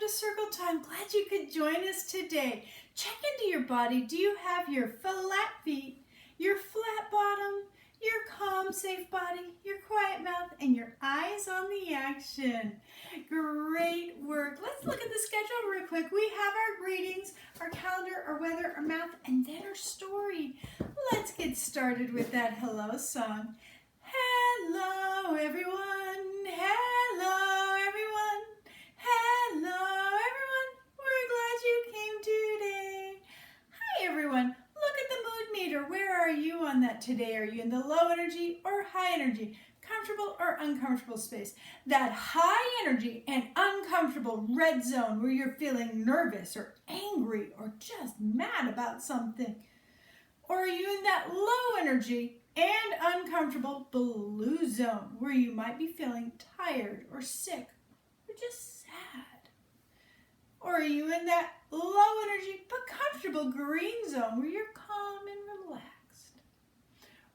to Circle Time. Glad you could join us today. Check into your body. Do you have your flat feet, your flat bottom, your calm, safe body, your quiet mouth, and your eyes on the action? Great work. Let's look at the schedule real quick. We have our greetings, our calendar, our weather, our math, and then our story. Let's get started with that hello song. Hello, everyone. Hello, everyone. Hello, everyone. We're glad you came today. Hi, everyone. Look at the mood meter. Where are you on that today? Are you in the low energy or high energy? Comfortable or uncomfortable space? That high energy and uncomfortable red zone where you're feeling nervous or angry or just mad about something. Or are you in that low energy and uncomfortable blue zone where you might be feeling tired or sick or just sad? Or are you in that low energy but comfortable green zone where you're calm and relaxed?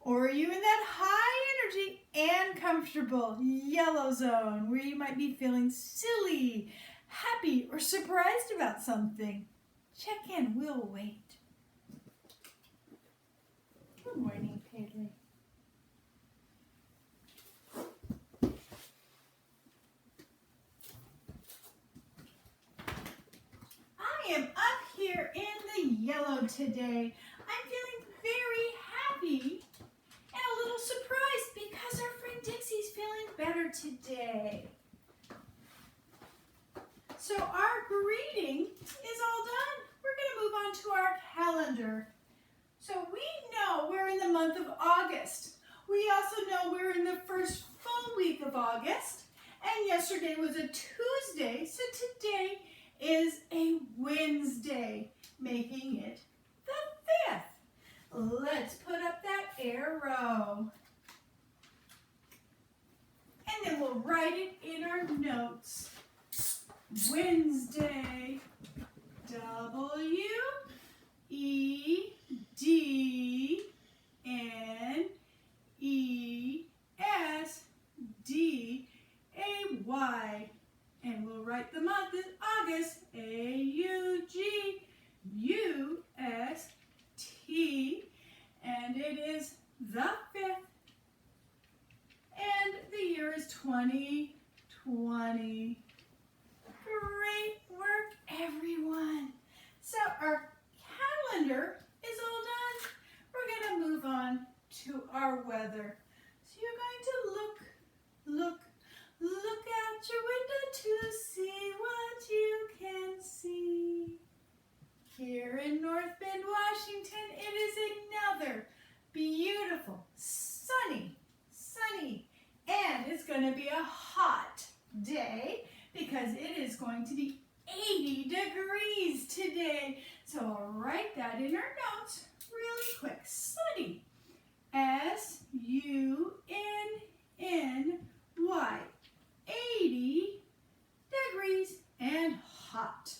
Or are you in that high energy and comfortable yellow zone where you might be feeling silly, happy, or surprised about something? Check in, we'll wait. Good morning, Paisley. I am up here in the yellow today. I'm feeling very happy and a little surprised because our friend Dixie's feeling better today. So our greeting is all done. We're going to move on to our calendar. So we know we're in the month of August. We also know we're in the first full week of August. And yesterday was a Tuesday, so today is a Wednesday, making it the 5th. Let's put up that arrow. And then we'll write it in our notes. Wednesday, WEDNESDAY. And we'll write the month as August, AUGUST. And it is the 5th. And the year is 2020. Great work, everyone. So our calendar is all done. We're going to move on to our weather. So you're going to look out your window to see what you can see. Here in North Bend, Washington, it is another beautiful, sunny, and it's going to be a hot day because it is going to be 80 degrees today. So I'll write that in our notes really quick. Sunny, SUNNY, 80 degrees and hot.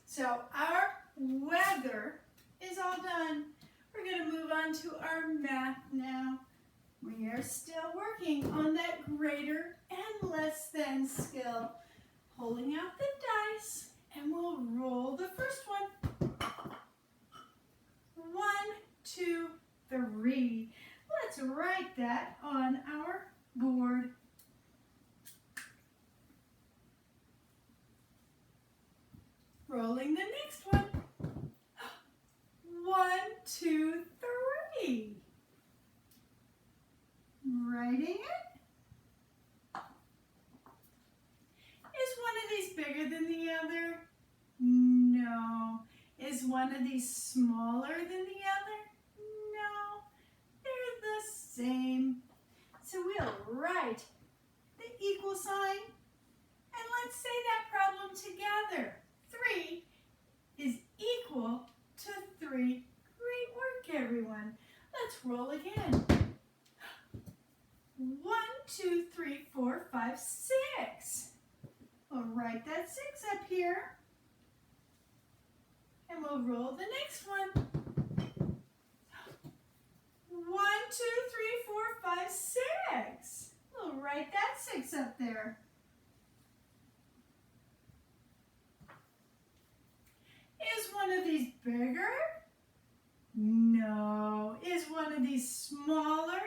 So our weather is all done. We're going to move on to our math now. We are still working on that greater and less than skill. Pulling out the dice, and we'll roll the first one. 1, 2, 3. Let's write that on our board. Rolling the next one. 1, 2, 3. Writing it. Is one of these bigger than the other? No. Is one of these smaller than the other? No. They're the same. So we'll write the equal sign and let's say that problem together. 3 is equal to 3. Great work, everyone. Let's roll again. 1, 2, 3, 4, 5, 6. We'll write that 6 up here. And we'll roll the next one. 1, 2, 3, 4, 5, 6. We'll write that 6 6 up there. Is one of these bigger? No. Is one of these smaller?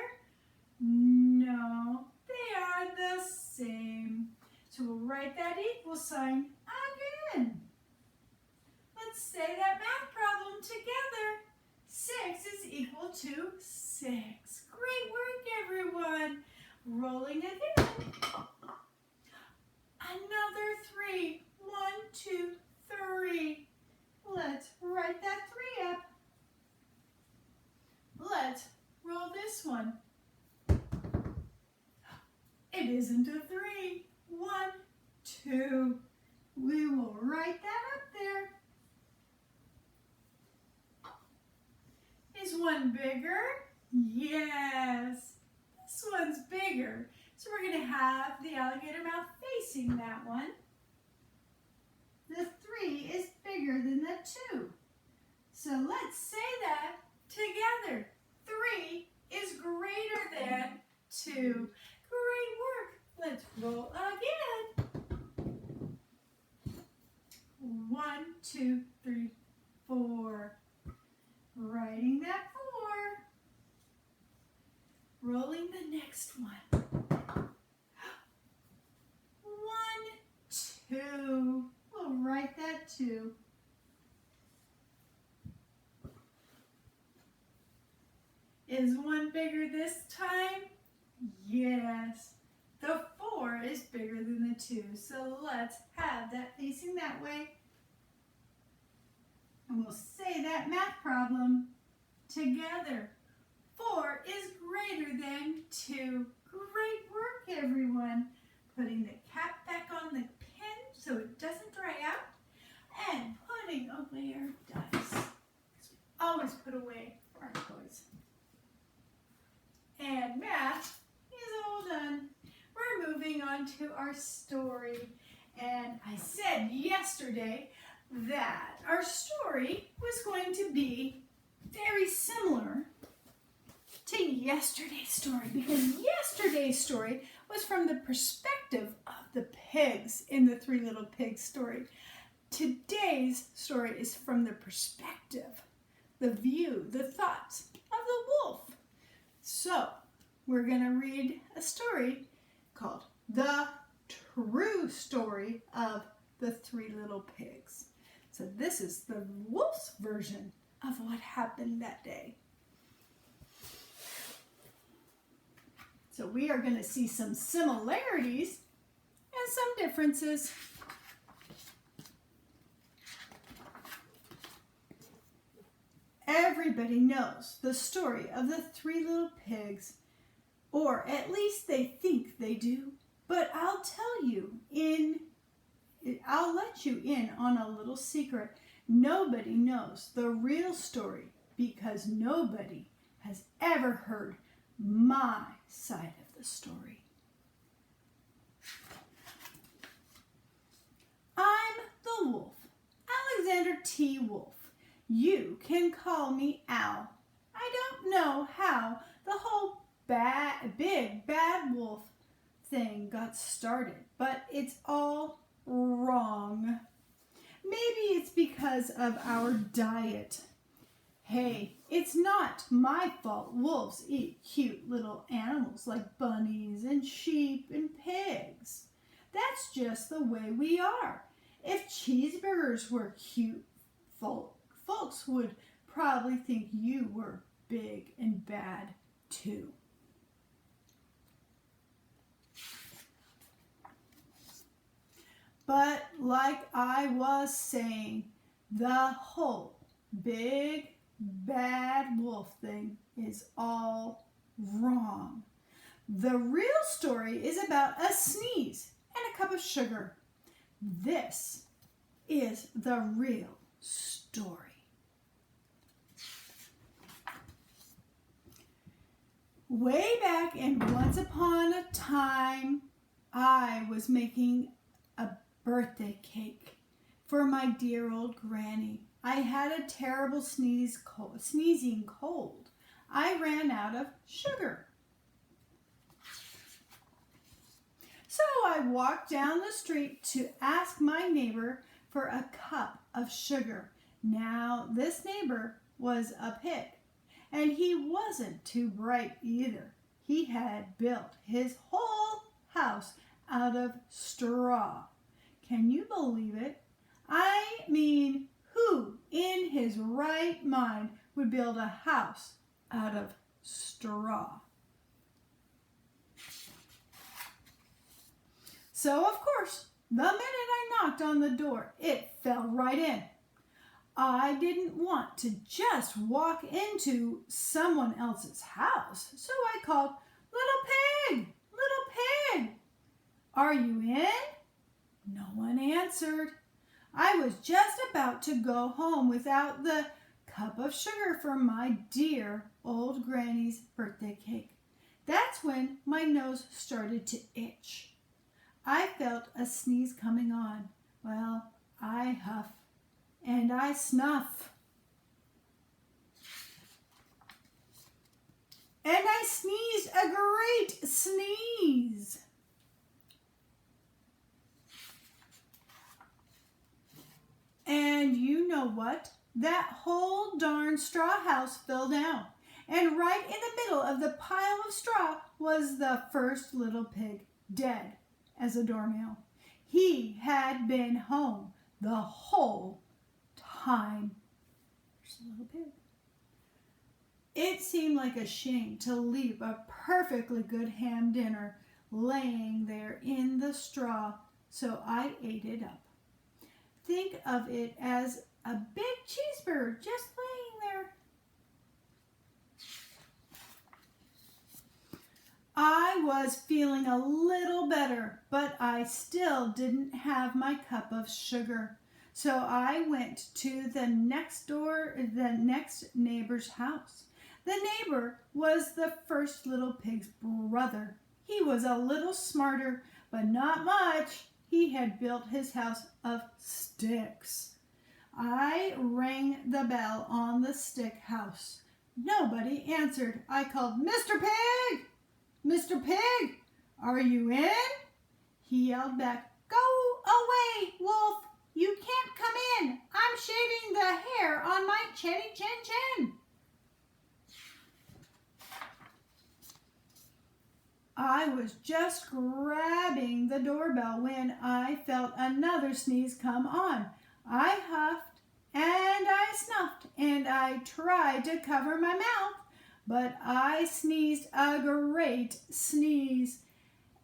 No. They are the same. So we'll write that equal sign again. Let's say that math problem together. 6 is equal to 6. Great work, everyone. Rolling again. Another 3. 1, 2, 3. Let's write that 3 up. Let's roll this one. It isn't a 3. 1, 2. We will write that up there. Is one bigger? Yes. This one's bigger. So we're going to have the alligator mouth facing that one. The 3 is bigger than the 2. So let's say that together. 3 is greater than 2. Great work. Let's roll again. 1, 2, 3, 4. Writing that 4. Rolling the next one. 1, 2. We'll write that 2. Is one bigger this time? Yes. The 4 is bigger than the 2. So let's have that facing that way. And we'll say that math problem together. 4 is greater than 2. Great work, everyone. Putting the cap back on the pen so it doesn't dry out. And putting away our dice. Always put away our toys. And math is all done. We're moving on to our story. And I said yesterday that our story was going to be very similar to yesterday's story, because yesterday's story was from the perspective of the pigs in the Three Little Pigs story. Today's story is from the perspective, the view, the thoughts of the wolf. So we're going to read a story called The True Story of the Three Little Pigs. So this is the wolf's version of what happened that day. So we are going to see some similarities and some differences. Everybody knows the story of the Three Little Pigs, or at least they think they do. But I'll tell you, I'll let you in on a little secret. Nobody knows the real story because nobody has ever heard my side of the story. I'm the wolf, Alexander T. Wolf. You can call me Al. I don't know how the whole big bad wolf thing got started, but it's all wrong. Maybe it's because of our diet. Hey, it's not my fault wolves eat cute little animals like bunnies and sheep and pigs. That's just the way we are. If cheeseburgers were cute, folks would probably think you were big and bad too. But like I was saying, the whole big bad wolf thing is all wrong. The real story is about a sneeze and a cup of sugar. This is the real story. Way back and once upon a time, I was making a birthday cake for my dear old granny. I had a terrible sneezing cold. I ran out of sugar. walked down the street to ask my neighbor for a cup of sugar. Now, this neighbor was a pig, and he wasn't too bright either. He had built his whole house out of straw. Can you believe it? I mean, who in his right mind would build a house out of straw? So, of course, the minute I knocked on the door, it fell right in. I didn't want to just walk into someone else's house, so I called, "Little pig, little pig, are you in?" No one answered. I was just about to go home without the cup of sugar for my dear old granny's birthday cake. That's when my nose started to itch. I felt a sneeze coming on. Well, I huff and I snuff. And I sneezed a great sneeze. And you know what? That whole darn straw house fell down. And right in the middle of the pile of straw was the first little pig, dead as a doornail. He had been home the whole time. There's a little pig. It seemed like a shame to leave a perfectly good ham dinner laying there in the straw, so I ate it up. Think of it as a big cheeseburger just laying there. I was feeling a little better, but I still didn't have my cup of sugar. So I went to the next neighbor's house. The neighbor was the first little pig's brother. He was a little smarter, but not much. He had built his house of sticks. I rang the bell on the stick house. Nobody answered. I called, "Mr. Pig! Mr. Pig, are you in?" He yelled back, "Go away, Wolf. You can't come in. I'm shaving the hair on my chinny chin chin." I was just grabbing the doorbell when I felt another sneeze come on. I huffed and I snuffed and I tried to cover my mouth, but I sneezed a great sneeze.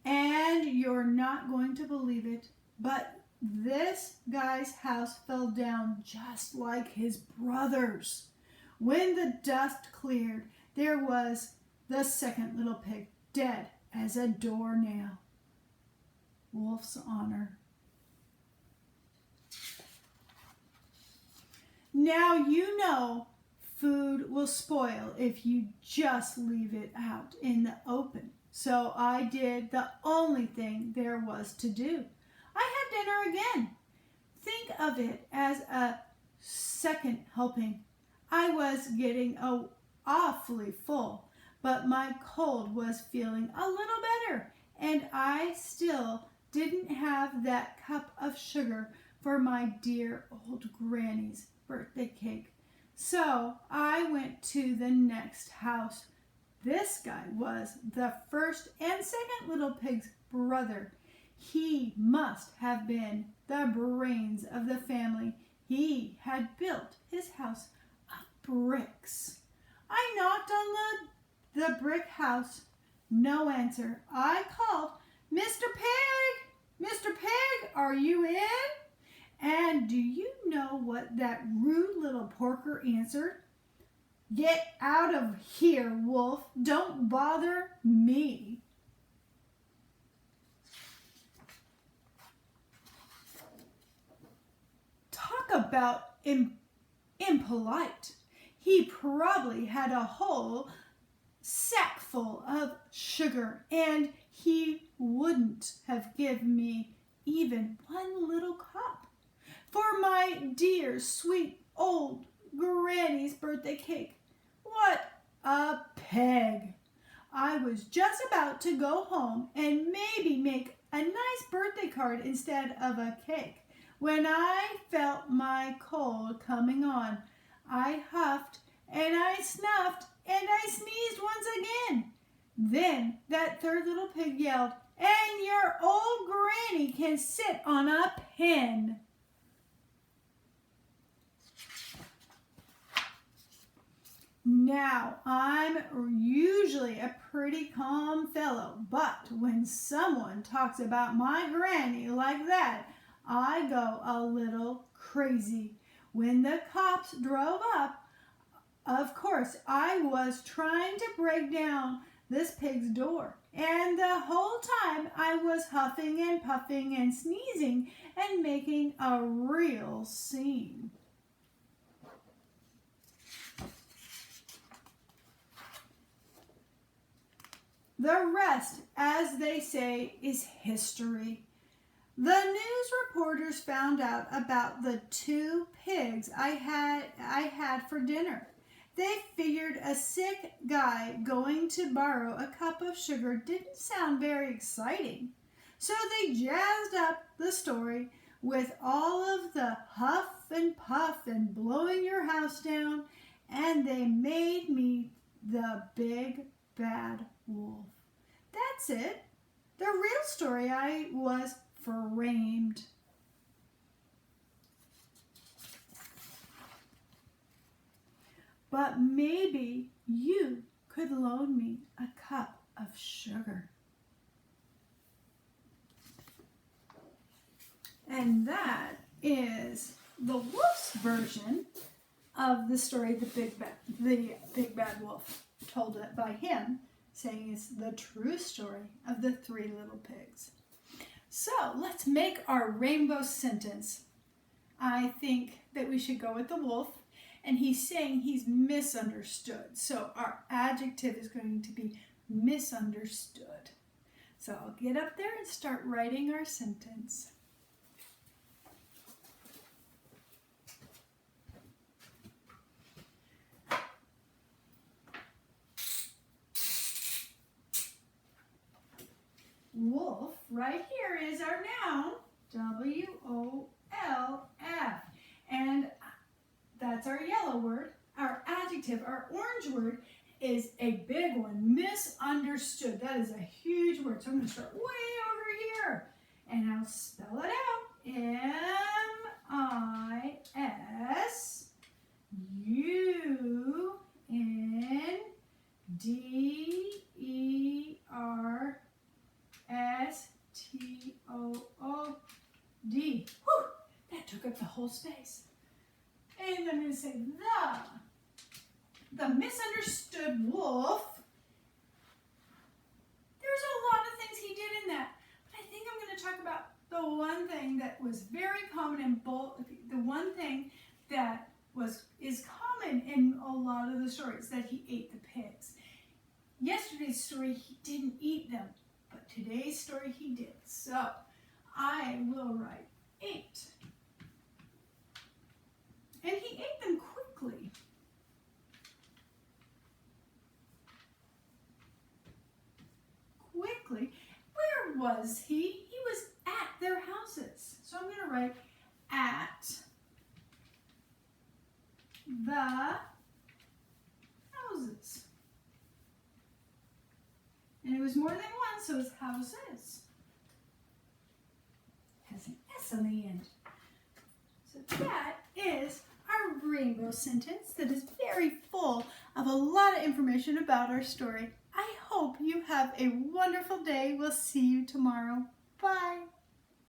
And you're not going to believe it, but this guy's house fell down just like his brother's. When the dust cleared, there was the second little pig, dead as a doornail. Wolf's honor. Now you know food will spoil if you just leave it out in the open. So I did the only thing there was to do. I had dinner again. Think of it as a second helping. I was getting awfully full, but my cold was feeling a little better, and I still didn't have that cup of sugar for my dear old granny's birthday cake. So I went to the next house. This guy was the first and second little pig's brother. He must have been the brains of the family. He had built his house of bricks. I knocked on the brick house. No answer. I called, "Mr. Pig! Mr. Pig, are you in?" And do you know what that rude little porker answered? "Get out of here, Wolf. Don't bother me." Talk about impolite. He probably had a whole sack full of sugar, and he wouldn't have given me even one little cup for my dear sweet old granny's birthday cake. What a peg! I was just about to go home and maybe make a nice birthday card instead of a cake when I felt my cold coming on. I huffed and I snuffed and I sneezed once again. Then that third little pig yelled, "And your old granny can sit on a pin." Now, I'm usually a pretty calm fellow, but when someone talks about my granny like that, I go a little crazy. When the cops drove up, of course, I was trying to break down this pig's door, and the whole time I was huffing and puffing and sneezing and making a real scene. The rest, as they say, is history. The news reporters found out about the 2 pigs I had for dinner. They figured a sick guy going to borrow a cup of sugar didn't sound very exciting. So they jazzed up the story with all of the huff and puff and blowing your house down, and they made me the big bad wolf. That's it. The real story, I was framed. But maybe you could loan me a cup of sugar. And that is the wolf's version of the story, the Big Bad Wolf, told it by him, saying it's the true story of the 3 little pigs. So let's make our rainbow sentence. I think that we should go with the wolf, and he's saying he's misunderstood. So our adjective is going to be misunderstood. So I'll get up there and start writing our sentence. Wolf, right here, is our noun, W-O-L-F. And that's our yellow word. Our adjective, our orange word, is a big one, misunderstood. That is a huge word. So I'm going to start way over here. And I'll spell it out. M-I-S-U-N-D-E-R-S-T-O-O-D. Whew, that took up the whole space. And I'm going to say the misunderstood wolf. There's a lot of things he did in that, but I think I'm going to talk about the one thing that was very common in both. The one thing that is common in a lot of the stories, that he ate the pigs. Yesterday's story, he didn't eat them, but today's story he did. So I will write ate. And he ate them quickly. Quickly. Where was he? He was at their houses. So I'm going to write at the houses. And it was more than one, so it's houses. Has an S on the end. So that is our rainbow sentence that is very full of a lot of information about our story. I hope you have a wonderful day. We'll see you tomorrow. Bye.